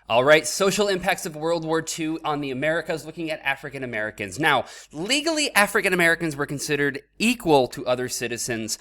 All right, social impacts of World War II on the Americas, looking at African Americans. Now, legally, African Americans were considered equal to other citizens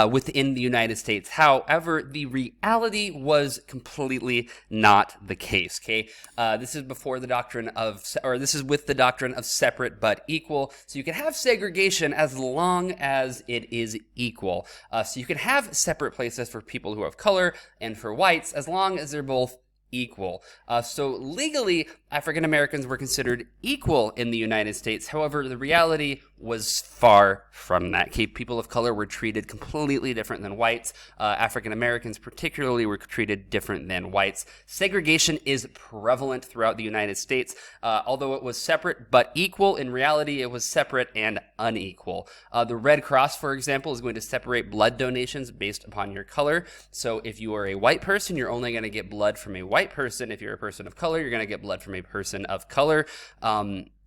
within the United States. However, the reality was completely not the case. Okay, this is before the doctrine of, or this is with the doctrine of separate but equal. So you can have segregation as long as it is equal. So you can have separate places for people who have color and for whites as long as they're both equal. So legally, African Americans were considered equal in the United States. However, the reality was far from that. Okay, people of color were treated completely different than whites. African Americans particularly were treated different than whites. Segregation is prevalent throughout the United States. Although it was separate but equal, in reality it was separate and unequal. The Red Cross, for example, is going to separate blood donations based upon your color. So if you are a white person, you're only going to get blood from a white person. If you're a person of color, you're going to get blood from a person of color.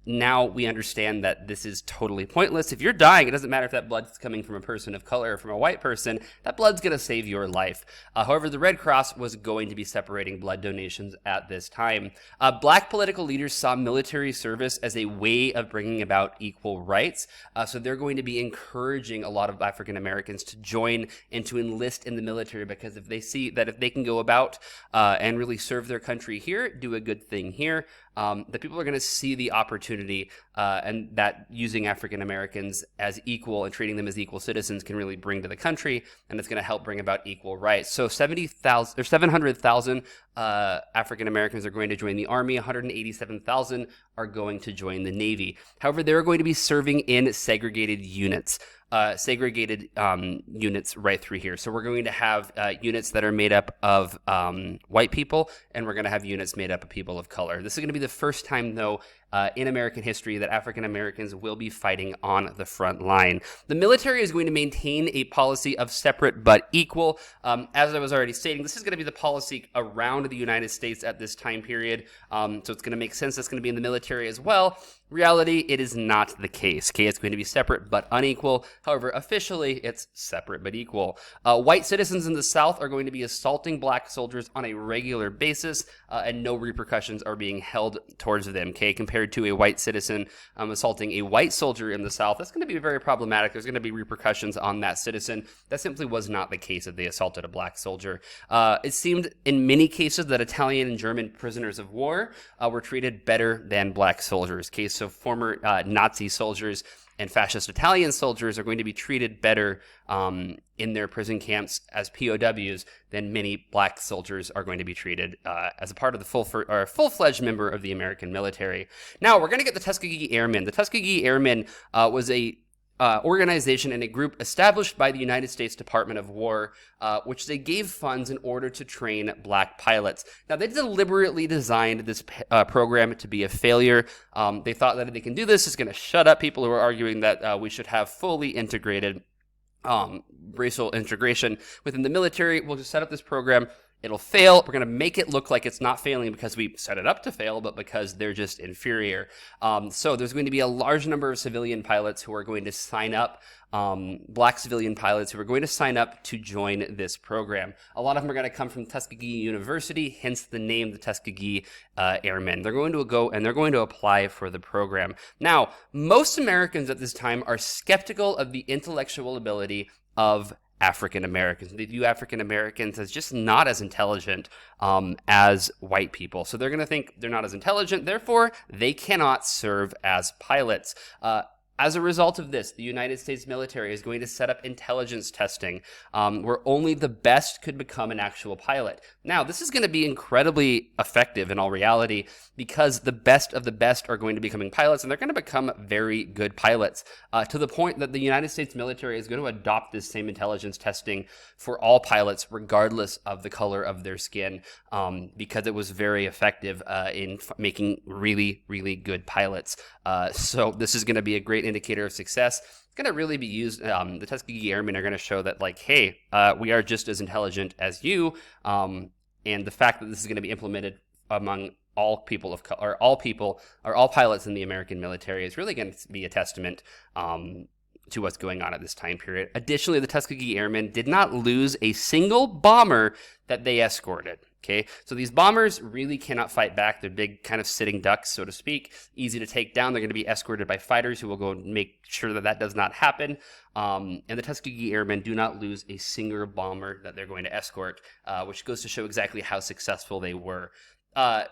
Now we understand that this is totally pointless. If you're dying, it doesn't matter if that blood's coming from a person of color or from a white person. That blood's going to save your life. However, the Red Cross was going to be separating blood donations at this time. Black political leaders saw military service as a way of bringing about equal rights. So they're going to be encouraging a lot of African Americans to join and to enlist in the military, because if they see that if they can go about and really serve their country here, do a good thing here, the people are going to see the opportunity and that using African Americans as equal and treating them as equal citizens can really bring to the country, and it's going to help bring about equal rights. So 70,000 or 700,000 African Americans are going to join the Army. 187,000 are going to join the Navy. However, they're going to be serving in segregated units. Units right through here. So we're going to have units that are made up of white people, and we're going to have units made up of people of color. This is going to be the first time, though, in American history that African Americans will be fighting on the front line. The military is going to maintain a policy of separate but equal. As I was already stating, this is going to be the policy around the United States at this time period. So it's going to make sense that's going to be in the military as well. Reality, it is not the case. Okay, it's going to be separate but unequal. However, officially, it's separate but equal. White citizens in the South are going to be assaulting black soldiers on a regular basis, and no repercussions are being held towards them. Okay, compared to a white citizen assaulting a white soldier in the South, that's going to be very problematic. There's going to be repercussions on that citizen. That simply was not the case if they assaulted a black soldier. It seemed in many cases that Italian and German prisoners of war were treated better than black soldiers. Okay, so former Nazi soldiers and fascist Italian soldiers are going to be treated better in their prison camps as POWs than many black soldiers are going to be treated as a part of the full-fledged member of the American military. Now, we're going to get the Tuskegee Airmen. The Tuskegee Airmen was a organization and a group established by the United States Department of War, which they gave funds in order to train black pilots. Now, they deliberately designed this program to be a failure. They thought that if they can do this, it's going to shut up people who are arguing that we should have fully integrated racial integration within the military. We'll just set up this program. It'll fail. We're going to make it look like it's not failing because we set it up to fail, but because they're just inferior. So there's going to be a large number of civilian pilots who are going to sign up, black civilian pilots who are going to sign up to join this program. A lot of them are going to come from Tuskegee University, hence the name, the Tuskegee Airmen. They're going to go and they're going to apply for the program. Now, most Americans at this time are skeptical of the intellectual ability of African Americans. They view African Americans as just not as intelligent as white people. So they're going to think they're not as intelligent, therefore they cannot serve as pilots. As a result of this, the United States military is going to set up intelligence testing where only the best could become an actual pilot. Now, this is going to be incredibly effective in all reality because the best of the best are going to be becoming pilots, and they're going to become very good pilots to the point that the United States military is going to adopt this same intelligence testing for all pilots, regardless of the color of their skin, because it was very effective in making really, really good pilots. So this is going to be a great indicator of success. It's going to really be used. The Tuskegee Airmen are going to show that, like, hey, we are just as intelligent as you. And the fact that this is going to be implemented among all people of color, or all pilots in the American military is really going to be a testament to what's going on at this time period. Additionally, the Tuskegee Airmen did not lose a single bomber that they escorted. Okay, so these bombers really cannot fight back. They're big kind of sitting ducks, so to speak, easy to take down. They're going to be escorted by fighters who will go and make sure that that does not happen. And the Tuskegee Airmen do not lose a single bomber that they're going to escort, which goes to show exactly how successful they were.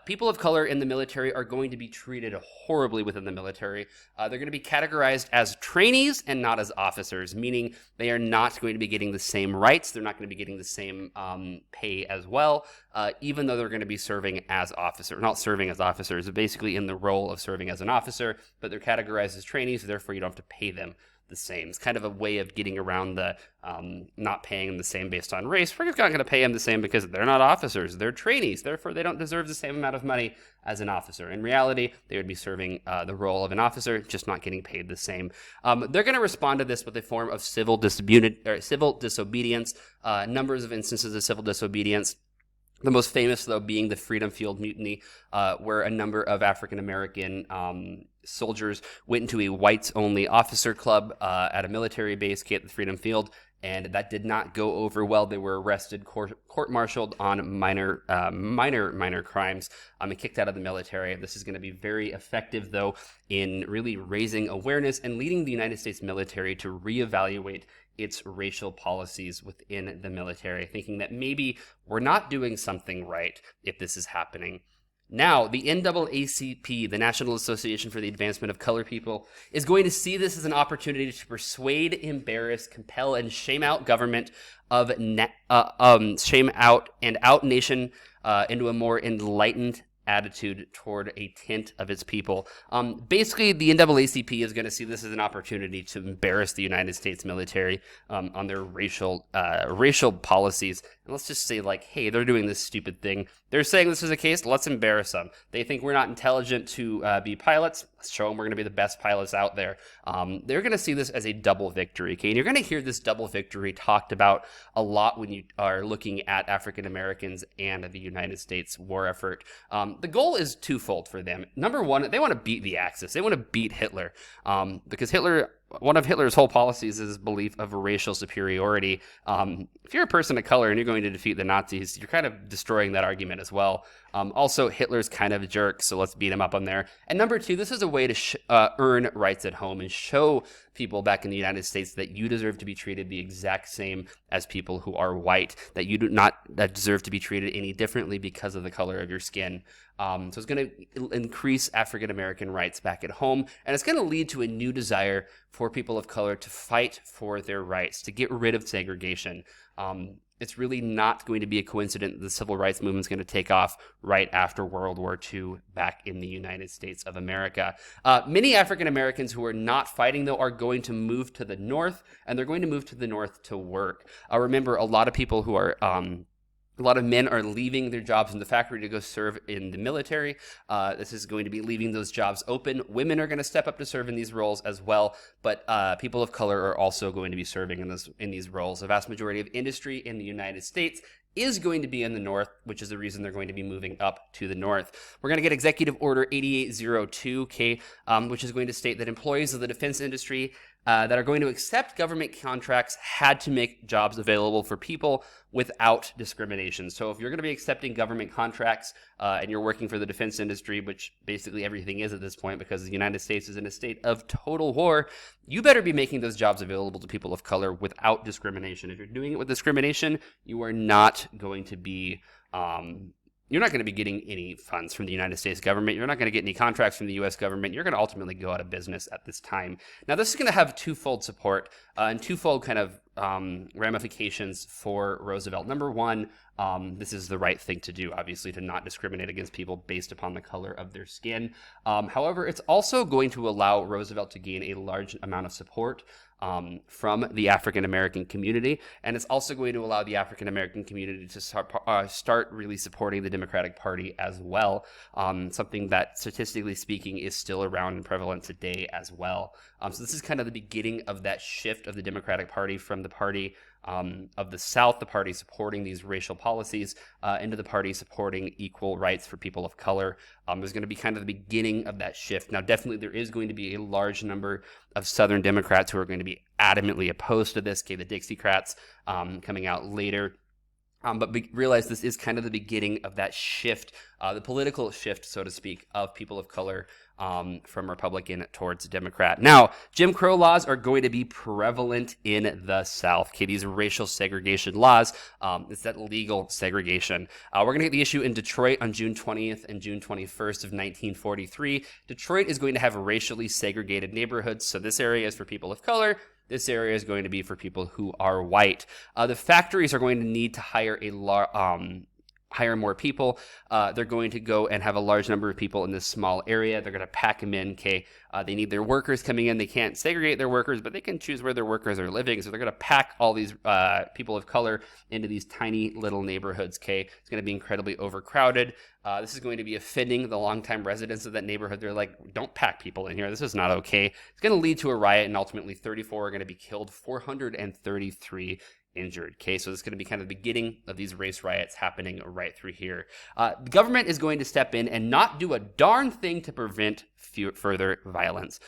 People of color in the military are going to be treated horribly within the military. They're going to be categorized as trainees and not as officers, meaning they are not going to be getting the same rights. They're not going to be getting the same pay as well, even though they're going to be serving as officers, not serving as officers, but basically in the role of serving as an officer, but they're categorized as trainees, so therefore you don't have to pay them the same. It's kind of a way of getting around the not paying them the same based on race. We're not going to pay them the same because they're not officers. They're trainees. Therefore, they don't deserve the same amount of money as an officer. In reality, they would be serving the role of an officer, just not getting paid the same. They're going to respond to this with a form of civil disobedience, numbers of instances of civil disobedience. The most famous, though, being the Freedom Field Mutiny, where a number of African-American soldiers went into a whites-only officer club at a military base at the Freedom Field, and that did not go over well. They were arrested, court-martialed on minor crimes, and kicked out of the military. This is going to be very effective, though, in really raising awareness and leading the United States military to reevaluate its racial policies within the military, thinking that maybe we're not doing something right if this is happening. Now, the NAACP, the National Association for the Advancement of Colored People, is going to see this as an opportunity to persuade, embarrass, compel, and shame out government shame out and out nation into a more enlightened attitude toward a tint of its people. Basically, the NAACP is going to see this as an opportunity to embarrass the United States military on their racial policies. And let's just say, like, hey, they're doing this stupid thing. They're saying this is a case. Let's embarrass them. They think we're not intelligent to be pilots. Let's show them we're going to be the best pilots out there. They're going to see this as a double victory. Okay, and you're going to hear this double victory talked about a lot when you are looking at African Americans and the United States war effort. The goal is twofold for them. Number one, they want to beat the Axis. They want to beat Hitler because one of Hitler's whole policies is his belief of racial superiority. If you're a person of color and you're going to defeat the Nazis, you're kind of destroying that argument as well. Also, Hitler's kind of a jerk, so let's beat him up on there. And number two, this is a way to earn rights at home and show people back in the United States that you deserve to be treated the exact same as people who are white, that you do not deserve to be treated any differently because of the color of your skin. So it's going to increase African American rights back at home, and it's going to lead to a new desire for people of color to fight for their rights, to get rid of segregation. It's really not going to be a coincidence that the civil rights movement is going to take off right after World War II back in the United States of America. Many African Americans who are not fighting, though, are going to move to the north, and they're going to move to the north to work. Remember, a lot of people who are a lot of men are leaving their jobs in the factory to go serve in the military. This is going to be leaving those jobs open. Women are going to step up to serve in these roles as well, but people of color are also going to be serving in these roles. The vast majority of industry in the United States is going to be in the north, which is the reason they're going to be moving up to the north. We're going to get Executive Order 8802, which is going to state that employees of the defense industry that are going to accept government contracts had to make jobs available for people without discrimination. So if you're going to be accepting government contracts and you're working for the defense industry, which basically everything is at this point because the United States is in a state of total war, you better be making those jobs available to people of color without discrimination. If you're doing it with discrimination, you are not going to be you're not going to be getting any funds from the United States government. You're not going to get any contracts from the U.S. government. You're going to ultimately go out of business at this time. Now, this is going to have twofold support and twofold kind of ramifications for Roosevelt. Number one, this is the right thing to do, obviously, to not discriminate against people based upon the color of their skin. However, it's also going to allow Roosevelt to gain a large amount of support from the African American community, and it's also going to allow the African American community to start really supporting the Democratic Party as well, something that statistically speaking is still around and prevalent today as well. So this is kind of the beginning of that shift of the Democratic Party from the party of the South, the party supporting these racial policies, into the party supporting equal rights for people of color. There's going to be kind of the beginning of that shift. Now, definitely there is going to be a large number of Southern Democrats who are going to be adamantly opposed to this. The Dixiecrats coming out later. But realize this is kind of the beginning of that shift, the political shift, so to speak, of people of color from Republican towards Democrat. Now, Jim Crow laws are going to be prevalent in the South. Okay, these racial segregation laws, it's that legal segregation. We're going to get the issue in Detroit on June 20th and June 21st of 1943. Detroit is going to have racially segregated neighborhoods, so this area is for people of color. This area is going to be for people who are white. The factories are going to need to hire hire more people. They're going to go and have a large number of people in this small area. They're going to pack them in. Okay, they need their workers coming in. They can't segregate their workers, but they can choose where their workers are living. So they're going to pack all these people of color into these tiny little neighborhoods. Okay, it's going to be incredibly overcrowded. This is going to be offending the longtime residents of that neighborhood. They're like, don't pack people in here. This is not okay. It's going to lead to a riot, and ultimately 34 are going to be killed, 433 injured. Okay, so this is going to be kind of the beginning of these race riots happening right through here. The government is going to step in and not do a darn thing to prevent further violence.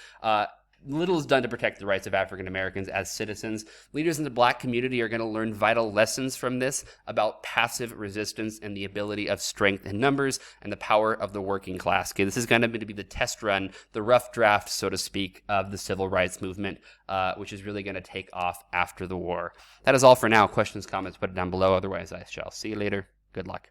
Little is done to protect the rights of African Americans as citizens. Leaders in the Black community are going to learn vital lessons from this about passive resistance and the ability of strength in numbers and the power of the working class. Okay, this is going to be the test run, the rough draft, so to speak, of the civil rights movement, which is really going to take off after the war. That is all for now. Questions, comments, put it down below. Otherwise, I shall see you later. Good luck.